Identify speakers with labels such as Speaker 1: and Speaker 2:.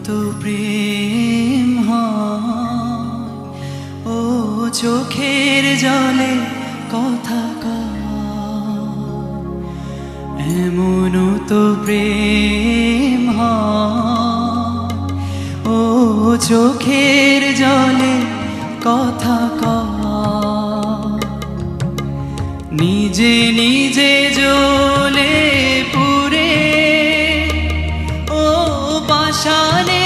Speaker 1: তো প্রেম হয় ও চোখের জলে কথা এমন তো প্রেম হয় ও চোখের জলে কথা নিজে নিজে জ্বলে পুরে ও পাষাণে